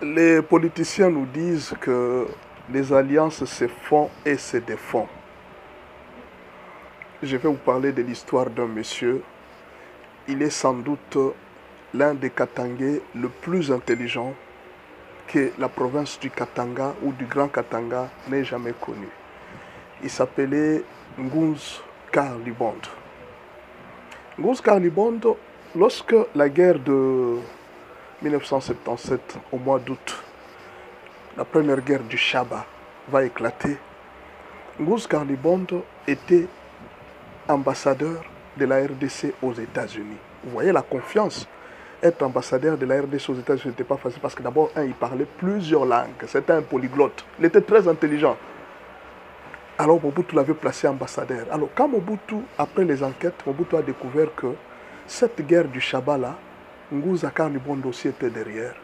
Les politiciens nous disent que les alliances se font et se défont. Je vais vous parler de l'histoire d'un monsieur. Il est sans doute l'un des Katangais le plus intelligent que la province du Katanga ou du Grand Katanga n'ait jamais connu. Il s'appelait Ngunz Karlibond. Ngunz Karlibond, lorsque la guerre de 1977, au mois d'août, la première guerre du Shaba va éclater, Ngunz Karlibond était ambassadeur de la RDC aux États-Unis. Vous voyez la confiance. Être ambassadeur de la RDC aux États-Unis n'était pas facile parce que d'abord, il parlait plusieurs langues. C'était un polyglotte. Il était très intelligent. Alors Mobutu l'avait placé ambassadeur. Alors quand Mobutu, après les enquêtes, Mobutu a découvert que cette guerre du Shaba là, Ngunz Karlibond aussi était derrière.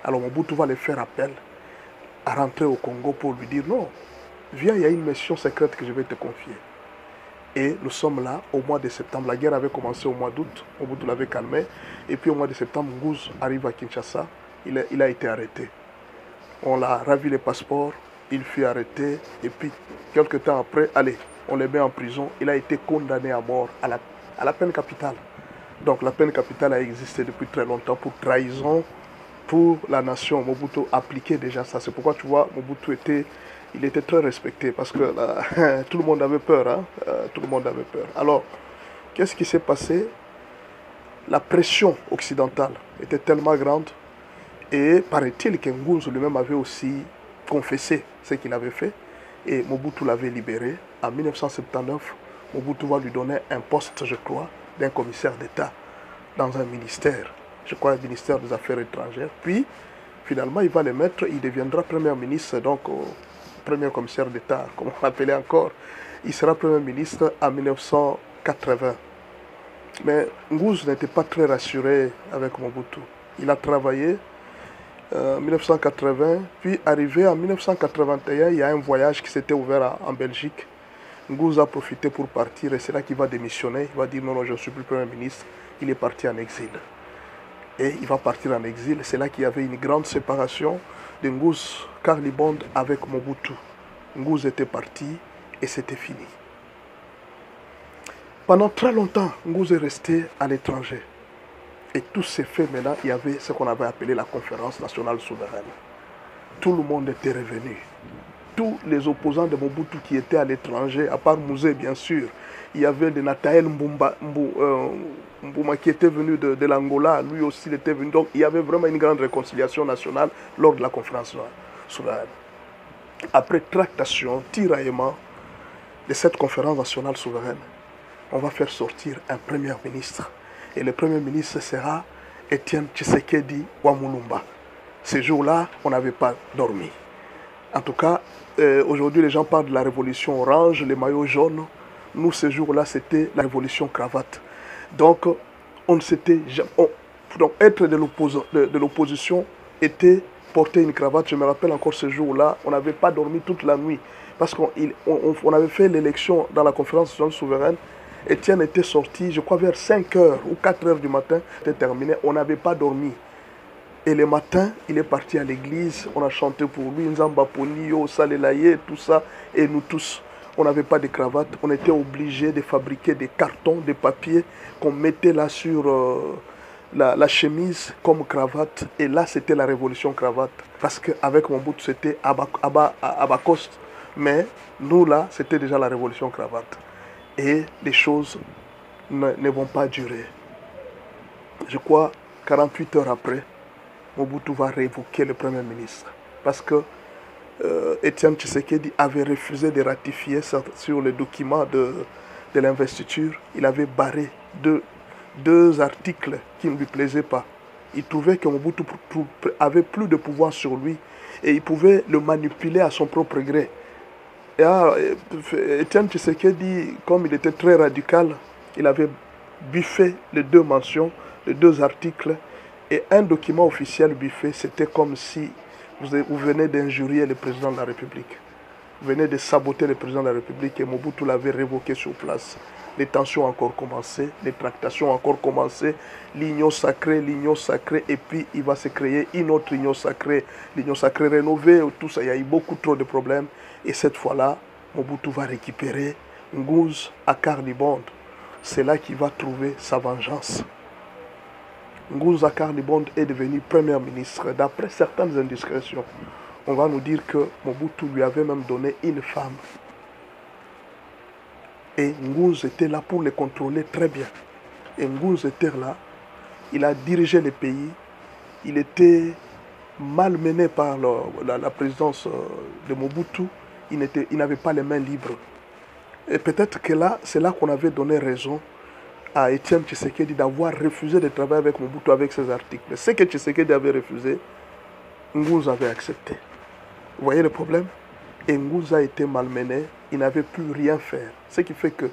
Alors Mobutu va le faire appel à rentrer au Congo pour lui dire non, viens, il y a une mission secrète que je vais te confier. Et nous sommes là au mois de septembre. La guerre avait commencé au mois d'août, Mobutu l'avait calmé. Et puis au mois de septembre, Ngunz arrive à Kinshasa, il a été arrêté. On l'a ravi les passeports, il fut arrêté. Et puis quelques temps après, allez, on le met en prison. Il a été condamné à mort à la peine capitale. Donc la peine capitale a existé depuis très longtemps pour trahison pour la nation. Mobutu appliquait déjà ça. C'est pourquoi tu vois, Mobutu était très respecté parce que là, tout le monde avait peur. Hein? Tout le monde avait peur. Alors, qu'est-ce qui s'est passé? La pression occidentale était tellement grande et paraît-il que Ngunz lui-même avait aussi confessé ce qu'il avait fait et Mobutu l'avait libéré. En 1979, Mobutu va lui donner un poste, je crois, d'un commissaire d'État dans un ministère, je crois, un ministère des Affaires étrangères. Puis, finalement, il va le mettre, il deviendra Premier ministre, donc Premier commissaire d'État, comme on l'appelait encore. Il sera Premier ministre en 1980. Mais Ngunz n'était pas très rassuré avec Mobutu. Il a travaillé en 1980, puis arrivé en 1981, il y a un voyage qui s'était ouvert en Belgique. Ngunz a profité pour partir et c'est là qu'il va démissionner. Il va dire non, non, je ne suis plus Premier ministre. Il est parti en exil. Et il va partir en exil. C'est là qu'il y avait une grande séparation de Ngunz Karlibond avec Mobutu. Ngunz était parti et c'était fini. Pendant très longtemps, Ngunz est resté à l'étranger. Et tout s'est fait maintenant. Il y avait ce qu'on avait appelé la conférence nationale souveraine. Tout le monde était revenu. Tous les opposants de Mobutu qui étaient à l'étranger, à part Mouzé bien sûr, il y avait de Nathael Mbouma qui était venu de l'Angola, lui aussi il était venu. Donc il y avait vraiment une grande réconciliation nationale lors de la conférence souveraine. Après tractation, tiraillement de cette conférence nationale souveraine, on va faire sortir un premier ministre. Et le premier ministre sera Étienne Tshisekedi Wamulumba. Ce jour-là, on n'avait pas dormi. En tout cas, aujourd'hui, les gens parlent de la révolution orange, les maillots jaunes. Nous, ce jour-là, c'était la révolution cravate. Donc, on ne s'était jamais... donc, être de l'opposition était porter une cravate. Je me rappelle encore ce jour-là, on n'avait pas dormi toute la nuit. Parce qu'on avait fait l'élection dans la conférence souveraine. Étienne était sorti, je crois, vers 5h ou 4h du matin. C'était terminé, on n'avait pas dormi. Et le matin, il est parti à l'église, on a chanté pour lui, Nzamba Ponio, Salelaye, tout ça. Et nous tous, on n'avait pas de cravate. On était obligés de fabriquer des cartons, des papiers qu'on mettait là sur la chemise comme cravate. Et là, c'était la révolution cravate. Parce qu'avec Mobutu, c'était Abacoste. Mais nous, là, c'était déjà la révolution cravate. Et les choses ne vont pas durer. Je crois, 48 heures après, Mobutu va révoquer le Premier ministre. Parce que Étienne Tshisekedi avait refusé de ratifier sur le document de l'investiture. Il avait barré deux articles qui ne lui plaisaient pas. Il trouvait que Mobutu avait plus de pouvoir sur lui et il pouvait le manipuler à son propre gré. Et Étienne Tshisekedi, comme il était très radical, il avait biffé les deux mentions, les deux articles. Et un document officiel biffé, c'était comme si vous venez d'injurier le président de la République. venait de saboter le président de la République et Mobutu l'avait révoqué sur place. Les tensions ont encore commencé, les tractations ont encore commencé, l'union sacrée, et puis il va se créer une autre union sacrée rénovée, tout ça, il y a eu beaucoup trop de problèmes. Et cette fois-là, Mobutu va récupérer Ngouze à Carlibonde. C'est là qu'il va trouver sa vengeance. Ngouze à Carlibonde est devenu premier ministre. D'après certaines indiscrétions, on va nous dire que Mobutu lui avait même donné une femme. Et Ngouze était là pour les contrôler très bien. Et Ngouze était là, il a dirigé le pays, il était malmené par la présidence de Mobutu, il n'avait pas les mains libres. Et peut-être que là, c'est là qu'on avait donné raison à Étienne Tshisekedi d'avoir refusé de travailler avec Mobutu avec ses articles. Ce que Tshisekedi avait refusé, Ngouze avait accepté. Vous voyez le problème? Et Ngouze a été malmené, il n'avait plus rien faire. Ce qui fait que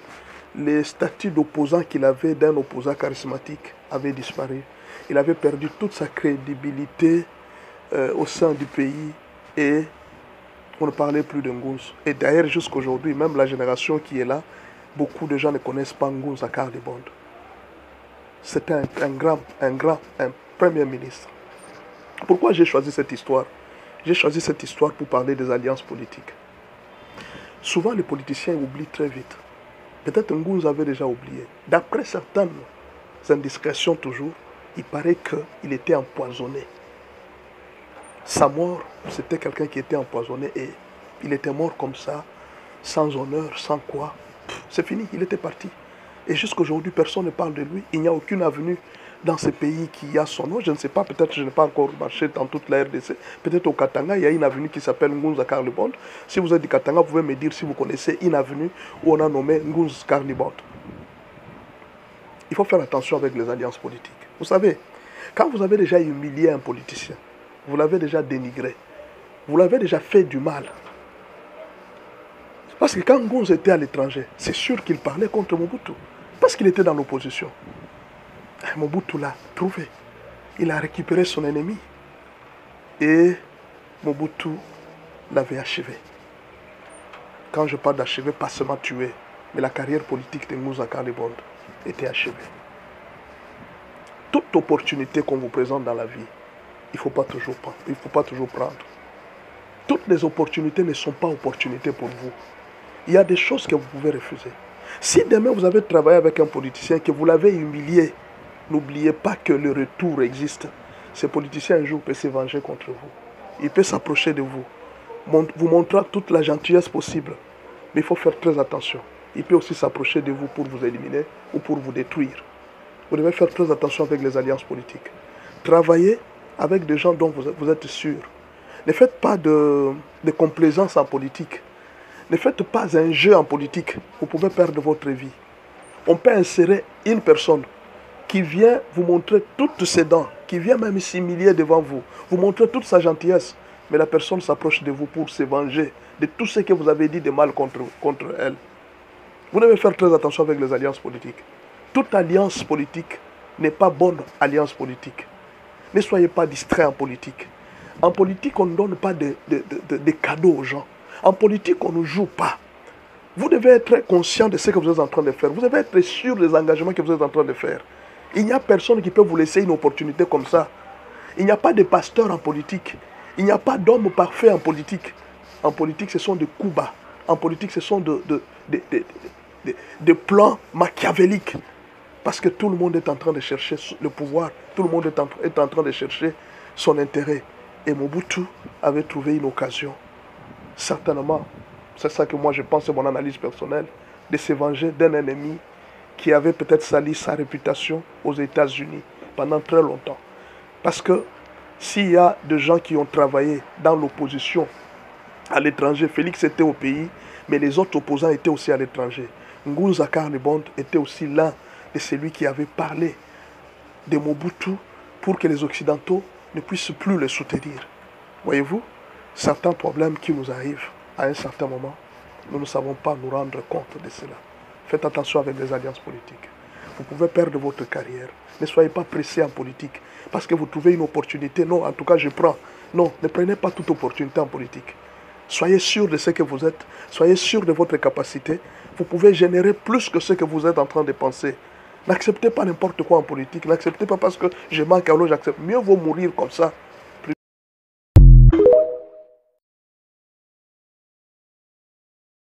les statuts d'opposant qu'il avait d'un opposant charismatique avaient disparu. Il avait perdu toute sa crédibilité au sein du pays et on ne parlait plus de Ngouze. Et d'ailleurs, jusqu'aujourd'hui, même la génération qui est là, beaucoup de gens ne connaissent pas Ngouze à Carlibonde. C'était un premier ministre. Pourquoi j'ai choisi cette histoire? J'ai choisi cette histoire pour parler des alliances politiques. Souvent, les politiciens oublient très vite. Peut-être Ngouze avait déjà oublié. D'après certaines indiscrétions toujours, il paraît qu'il était empoisonné. Sa mort, c'était quelqu'un qui était empoisonné et il était mort comme ça, sans honneur, sans quoi. C'est fini, il était parti. Et jusqu'aujourd'hui, personne ne parle de lui. Il n'y a aucune avenue dans ce pays qui a son nom. Je ne sais pas, peut-être je n'ai pas encore marché dans toute la RDC. Peut-être au Katanga, il y a une avenue qui s'appelle Ngouze à Carlibonde. Si vous êtes du Katanga, vous pouvez me dire si vous connaissez une avenue où on a nommé Ngouze Carlibonde. Il faut faire attention avec les alliances politiques. Vous savez, quand vous avez déjà humilié un politicien, vous l'avez déjà dénigré, vous l'avez déjà fait du mal. Parce que quand Ngouze était à l'étranger, c'est sûr qu'il parlait contre Mobutu. Parce qu'il était dans l'opposition. Mobutu l'a trouvé. Il a récupéré son ennemi. Et Mobutu l'avait achevé. Quand je parle d'achever, pas seulement tuer, mais la carrière politique de Ngouze à Carlibonde était achevée. Toute opportunité qu'on vous présente dans la vie, il ne faut pas toujours prendre. Toutes les opportunités ne sont pas opportunités pour vous. Il y a des choses que vous pouvez refuser. Si demain vous avez travaillé avec un politicien, que vous l'avez humilié, n'oubliez pas que le retour existe. Ce politicien un jour peut se venger contre vous. Il peut s'approcher de vous, vous montrant toute la gentillesse possible. Mais il faut faire très attention. Il peut aussi s'approcher de vous pour vous éliminer ou pour vous détruire. Vous devez faire très attention avec les alliances politiques. Travaillez avec des gens dont vous êtes sûr. Ne faites pas de complaisance en politique. Ne faites pas un jeu en politique. Vous pouvez perdre votre vie. On peut insérer une personne qui vient vous montrer toutes ses dents, qui vient même s'humilier devant vous, vous montrer toute sa gentillesse, mais la personne s'approche de vous pour se venger de tout ce que vous avez dit de mal contre elle. Vous devez faire très attention avec les alliances politiques. Toute alliance politique n'est pas bonne alliance politique. Ne soyez pas distraits en politique. En politique, on ne donne pas de cadeaux aux gens. En politique, on ne joue pas. Vous devez être conscient de ce que vous êtes en train de faire. Vous devez être sûr des engagements que vous êtes en train de faire. Il n'y a personne qui peut vous laisser une opportunité comme ça. Il n'y a pas de pasteur en politique. Il n'y a pas d'homme parfait en politique. En politique, ce sont des coups bas. En politique, ce sont des plans machiavéliques. Parce que tout le monde est en train de chercher le pouvoir. Tout le monde est en train de chercher son intérêt. Et Mobutu avait trouvé une occasion. Certainement, c'est ça que moi je pense, c'est mon analyse personnelle, de se venger d'un ennemi qui avait peut-être sali sa réputation aux États-Unis pendant très longtemps. Parce que s'il y a des gens qui ont travaillé dans l'opposition à l'étranger, Félix était au pays, mais les autres opposants étaient aussi à l'étranger. Ngouze à Carlibonde était aussi l'un de celui qui avait parlé de Mobutu pour que les Occidentaux ne puissent plus le soutenir. Voyez-vous, certains problèmes qui nous arrivent à un certain moment, nous ne savons pas nous rendre compte de cela. Faites attention avec les alliances politiques. Vous pouvez perdre votre carrière. Ne soyez pas pressé en politique. Parce que vous trouvez une opportunité. Non, en tout cas, je prends. Non, ne prenez pas toute opportunité en politique. Soyez sûr de ce que vous êtes. Soyez sûr de votre capacité. Vous pouvez générer plus que ce que vous êtes en train de penser. N'acceptez pas n'importe quoi en politique. N'acceptez pas parce que je manque à l'eau, j'accepte. Mieux vaut mourir comme ça